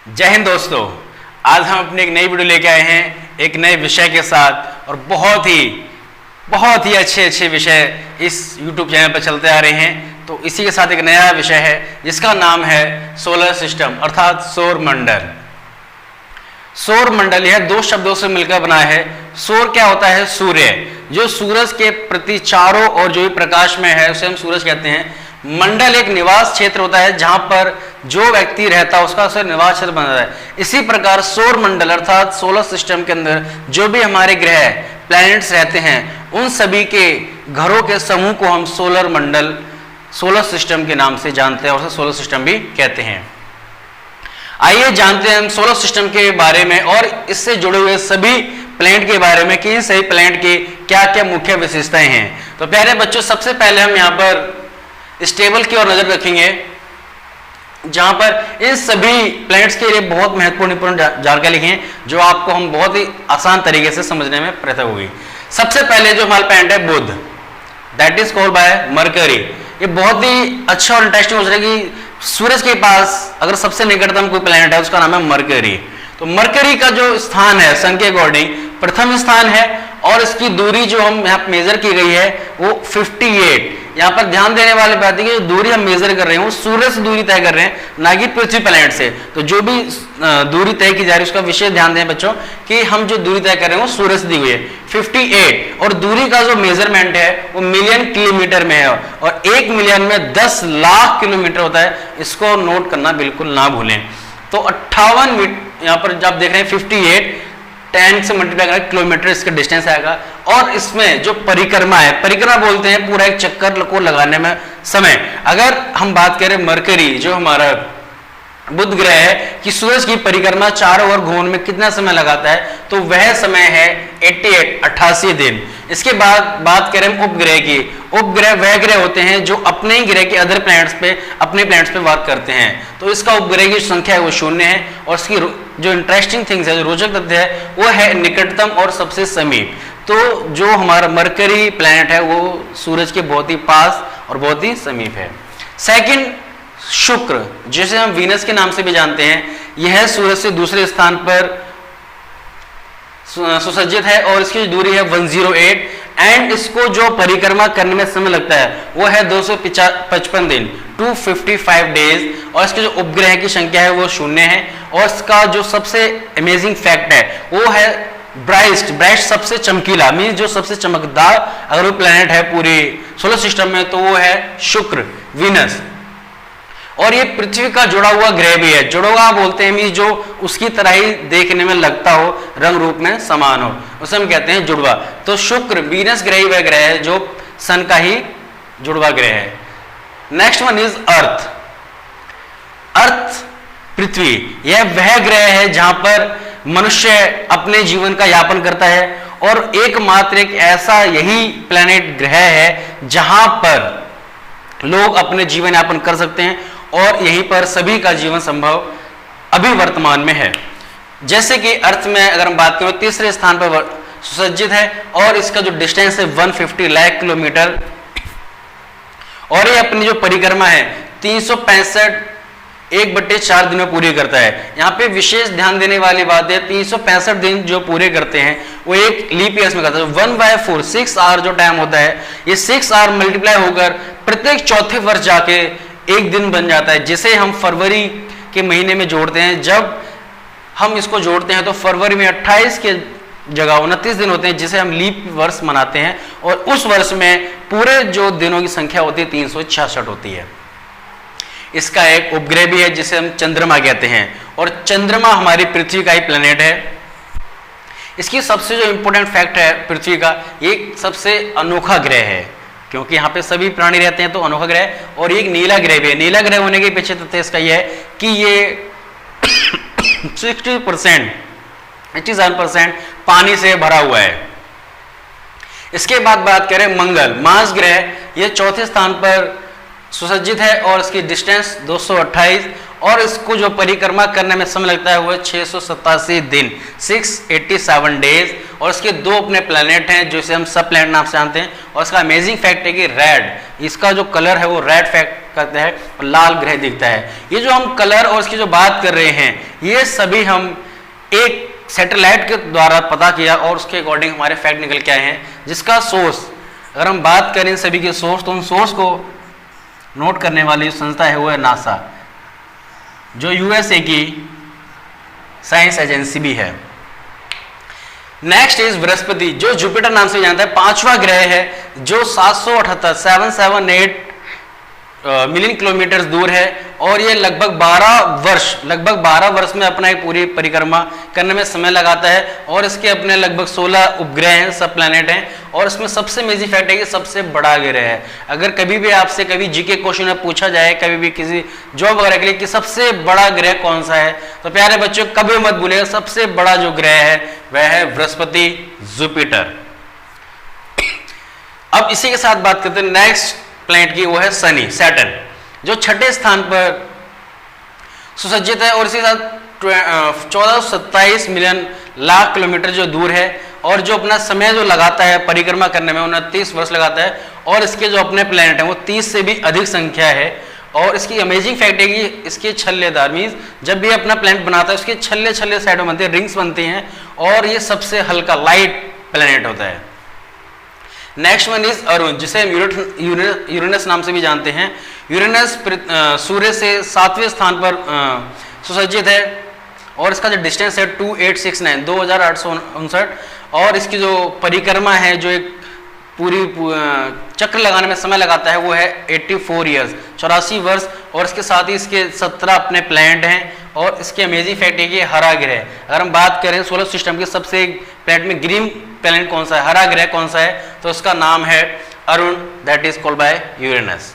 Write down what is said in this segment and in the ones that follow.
जय हिंद दोस्तों। आज हम अपनी एक नई वीडियो लेके आए हैं एक नए विषय के साथ और बहुत ही अच्छे विषय इस YouTube चैनल पर चलते आ रहे हैं। तो इसी के साथ एक नया विषय है जिसका नाम है सोलर सिस्टम अर्थात सौर मंडल। सौर मंडल यह दो शब्दों से मिलकर बना है। सौर क्या होता है? सूर्य, जो सूरज के प्रति चारों ओर जो भी प्रकाश में है उसे हम सूरज कहते हैं। मंडल एक निवास क्षेत्र होता है जहां पर जो व्यक्ति रहता है उसका उसे निवास क्षेत्र बना है। इसी प्रकार सौर मंडल अर्थात सोलर सिस्टम के अंदर जो भी हमारे ग्रह प्लैनेट्स रहते हैं उन सभी के घरों के समूह को हम सोलर मंडल सोलर सिस्टम के नाम से जानते हैं और उसे सोलर सिस्टम भी कहते हैं। आइए जानते हैं हम सोलर सिस्टम के बारे में और इससे जुड़े हुए सभी प्लैनेट के बारे में कि इन सभी प्लैनेट की क्या क्या मुख्य विशेषताएं हैं। तो प्यारे बच्चों, सबसे पहले हम यहाँ पर इस टेबल की ओर नजर रखेंगे जहां पर इन सभी प्लैनेट्स के लिए बहुत महत्वपूर्ण जानकारी लिखी है जो आपको हम बहुत ही आसान तरीके से समझने में प्रयत्न होगी। सबसे पहले जो हमारा प्लैनेट है Budh, that is called by Mercury. ये बहुत ही अच्छा और इंटरेस्टिंग हो जाएगा कि सूरज के पास अगर सबसे निकटतम कोई प्लैनेट है उसका नाम है मरकरी। तो मरकरी का जो स्थान है सन के अकॉर्डिंग प्रथम स्थान है और इसकी दूरी जो हम यहाँ मेजर की गई है वो 58। यहाँ पर ध्यान देने वाली बात है कि जो दूरी हम मेजर कर रहे हैं वो सूरज से दूरी तय कर रहे हैं, ना कि पृथ्वी प्लैनेट से। तो जो भी दूरी तय की जा रही है उसका विशेष ध्यान दें बच्चों कि हम जो दूरी तय कर रहे हैं वो सूरज से दी हुई है 58। और दूरी का जो मेजरमेंट है वो मिलियन किलोमीटर में है और 1 मिलियन में 10 लाख किलोमीटर होता है। इसको नोट करना बिल्कुल ना भूलें। तो 58 मीटर यहाँ पर जब देख रहे हैं 58 10 से मल्टीप्लाई करें किलोमीटर इसका डिस्टेंस आएगा। और इसमें जो परिक्रमा है, परिक्रमा बोलते हैं पूरा एक चक्कर को लगाने में समय। अगर हम बात करें मरकरी जो हमारा बुध ग्रह है कि सूरज की परिक्रमा चारों ओर घूमने में कितना समय लगाता है तो वह समय है 88 दिन। इसके बाद बात करें उपग्रह की। उपग्रह वह ग्रह होते हैं जो अपने ही ग्रह के अदर प्लैनेट्स पे वर्क करते हैं। तो इसका उपग्रह की संख्या है वो 0 है और इसकी जो इंटरेस्टिंग थिंग्स है, जो रोचक तथ्य है वो है निकटतम और सबसे समीप। तो जो हमारा मरकरी प्लैनेट है वो सूरज के बहुत ही पास और बहुत ही समीप है। सेकंड, शुक्र जिसे हम वीनस के नाम से भी जानते हैं, यह सूरज से दूसरे स्थान पर सुसज्जित है और इसकी दूरी है 108 एंड इसको जो परिक्रमा करने में समय लगता है वो है 255 दिन 255 डेज। और इसके जो उपग्रह की संख्या है वो 0 है। और इसका जो सबसे अमेजिंग फैक्ट है वो है ब्राइट सबसे चमकीला, मीन जो सबसे चमकदार अगर वो प्लैनेट है पूरे सोलर सिस्टम में तो वो है शुक्र, वीनस। और ये पृथ्वी का जुड़ा हुआ ग्रह भी है। जुड़वा बोलते हैं जो उसकी तरह ही देखने में लगता हो, रंग रूप में समान हो, उसे हम कहते हैं जुड़वा। तो शुक्र वीनस ग्रह ही वह ग्रह है जो सन का ही जुड़वा ग्रह है। Next one is earth. अर्थ पृथ्वी यह वह ग्रह है जहां पर मनुष्य अपने जीवन का यापन करता है और एकमात्र एक ऐसा यही प्लैनेट ग्रह है जहां पर लोग अपने जीवन यापन कर सकते हैं और यहीं पर सभी का जीवन संभव अभी वर्तमान में है। जैसे कि अर्थ में अगर हम बात करें तीसरे स्थान पर सुसज्जित है और इसका जो डिस्टेंस है 150 लाख किलोमीटर और ये अपनी जो परिक्रमा है 365 1/4 दिन में पूरी करता है। यहाँ पे विशेष ध्यान देने वाली बात है 365 दिन जो पूरे करते हैं वो एक लीप ईयर्स में करता है। 1/4 6 आवर जो टाइम होता है ये 6 आवर मल्टीप्लाई होकर प्रत्येक चौथे वर्ष जाके एक दिन बन जाता है, जिसे हम फरवरी के महीने में जोड़ते हैं। जब हम इसको जोड़ते हैं तो फरवरी में 28 के जगह 29 दिन होते हैं जिसे हम लीप वर्ष मनाते हैं और उस वर्ष में पूरे जो दिनों की संख्या होती है 366 होती है। इसका एक उपग्रह भी है जिसे हम चंद्रमा कहते हैं और चंद्रमा हमारी पृथ्वी का ही प्लैनेट है। इसकी सबसे जो इंपॉर्टेंट फैक्ट है पृथ्वी का, ये सबसे अनोखा ग्रह है क्योंकि यहाँ पे सभी प्राणी रहते हैं तो अनोखा ग्रह। और एक नीला ग्रह भी है। नीला ग्रह होने के पीछे तथ्य इसका यह है कि ये 87% पानी से भरा हुआ है। इसके बाद बात करें मंगल, मार्स ग्रह, यह चौथे स्थान पर सुसज्जित है और इसकी डिस्टेंस 228 और इसको जो परिक्रमा करने में समय लगता है वो है 687 दिन, 687 डेज। और इसके दो अपने प्लैनेट हैं जिसे हम सब प्लैनेट नाम से जानते हैं। और इसका अमेजिंग फैक्ट है कि रेड, इसका जो कलर है वो रेड फैक्ट करते हैं और लाल ग्रह दिखता है। ये जो हम कलर और इसकी जो बात कर रहे हैं ये सभी हम एक सैटेलाइट के द्वारा पता किया और उसके अकॉर्डिंग हमारे फैक्ट निकल के आए हैं, जिसका सोर्स अगर हम बात करें सभी के सोर्स, तो उन सोर्स को नोट करने वाली संस्था है वो है नासा, जो यूएसए की साइंस एजेंसी भी है। नेक्स्ट इज बृहस्पति, जो जुपिटर नाम से जानता है, पांचवा ग्रह है जो 778 मिलियन किलोमीटर दूर है। और ये लगभग 12 वर्ष में अपना एक पूरी परिक्रमा करने में समय लगाता है। और इसके अपने लगभग 16 उपग्रह हैं, सब प्लैनेट हैं। और इसमें सबसे मेजर फैक्ट है कि सबसे बड़ा ग्रह है। अगर कभी भी आपसे कभी जीके क्वेश्चन में पूछा जाए कभी भी किसी जॉब वगैरह के लिए कि सबसे बड़ा ग्रह कौन सा है, तो प्यारे बच्चों कभी मत भूलिएगा सबसे बड़ा जो ग्रह है वह है बृहस्पति, जुपिटर। अब इसी के साथ बात करते हैं नेक्स्ट प्लैनेट की, वो है शनि, सैटर्न, जो छठे स्थान पर सुसज्जित है। और इसी के साथ 1427 मिलियन लाख किलोमीटर जो दूर है। और जो अपना समय जो लगाता है परिक्रमा करने में 29 वर्ष लगाता है। और इसके जो अपने प्लैनेट हैं वो 30 से भी अधिक संख्या है। और इसकी अमेजिंग फैक्ट है कि इसके छल्लेदार मीन्स जब भी अपना प्लैनेट बनाता है उसके छल्ले साइड में बनते हैं, रिंग्स बनती हैं। और ये सबसे हल्का लाइट प्लैनेट होता है। नेक्स्ट वन इज अरुण, जिसे हम यूरेनस नाम से भी जानते हैं। यूरेनस सूर्य से 7वें स्थान पर सुसज्जित है। और इसका जो डिस्टेंस है 2869 2859। और इसकी जो परिक्रमा है जो एक पूरी चक्र लगाने में समय लगाता है वो है 84 ईयर्स, 84 वर्ष। और इसके साथ ही इसके 17 अपने प्लैनेट हैं। और इसके अमेजिंग फैक्ट है कि हरा ग्रह, अगर हम बात करें सोलर सिस्टम के सबसे प्लैनेट में ग्रीन प्लैनेट कौन सा है, हरा ग्रह कौन सा है, तो उसका नाम है Arun, that is called bye Uranus.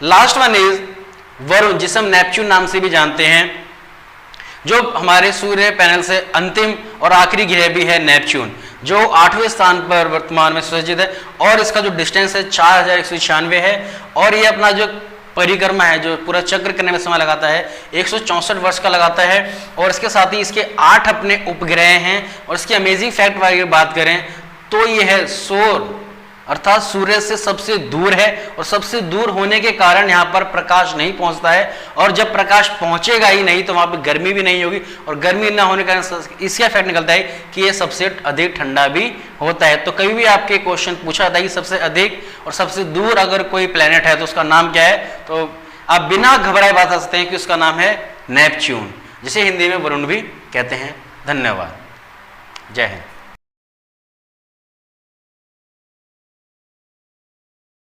Last one is Varun, जिसे हम नेपच्यून नाम से भी जानते हैं, जो हमारे सूर्य पैनल से अंतिम और आखिरी ग्रह भी है नेपच्यून, जो 8वें स्थान पर वर्तमान में सुसज्जित है। और इसका जो डिस्टेंस है 4196 है। और ये अपना जो परिक्रमा है जो पूरा चक्र करने में समय लगाता है 164 वर्ष का लगाता है। और इसके साथ ही इसके 8 अपने उपग्रह हैं। और इसकी अमेजिंग फैक्ट वाली बात करें तो ये है सौर अर्थात सूर्य से सबसे दूर है। और सबसे दूर होने के कारण यहाँ पर प्रकाश नहीं पहुंचता है। और जब प्रकाश पहुंचेगा ही नहीं तो वहां पर गर्मी भी नहीं होगी। और गर्मी ना होने के कारण इसका फैक्ट निकलता है कि ये सबसे अधिक ठंडा भी होता है। तो कभी भी आपके क्वेश्चन पूछा जाता है कि सबसे अधिक और सबसे दूर अगर कोई प्लैनेट है तो उसका नाम क्या है, तो आप बिना घबराए बता सकते हैं कि उसका नाम है नेपच्यून, जिसे हिंदी में वरुण भी कहते हैं। धन्यवाद, जय हिंद।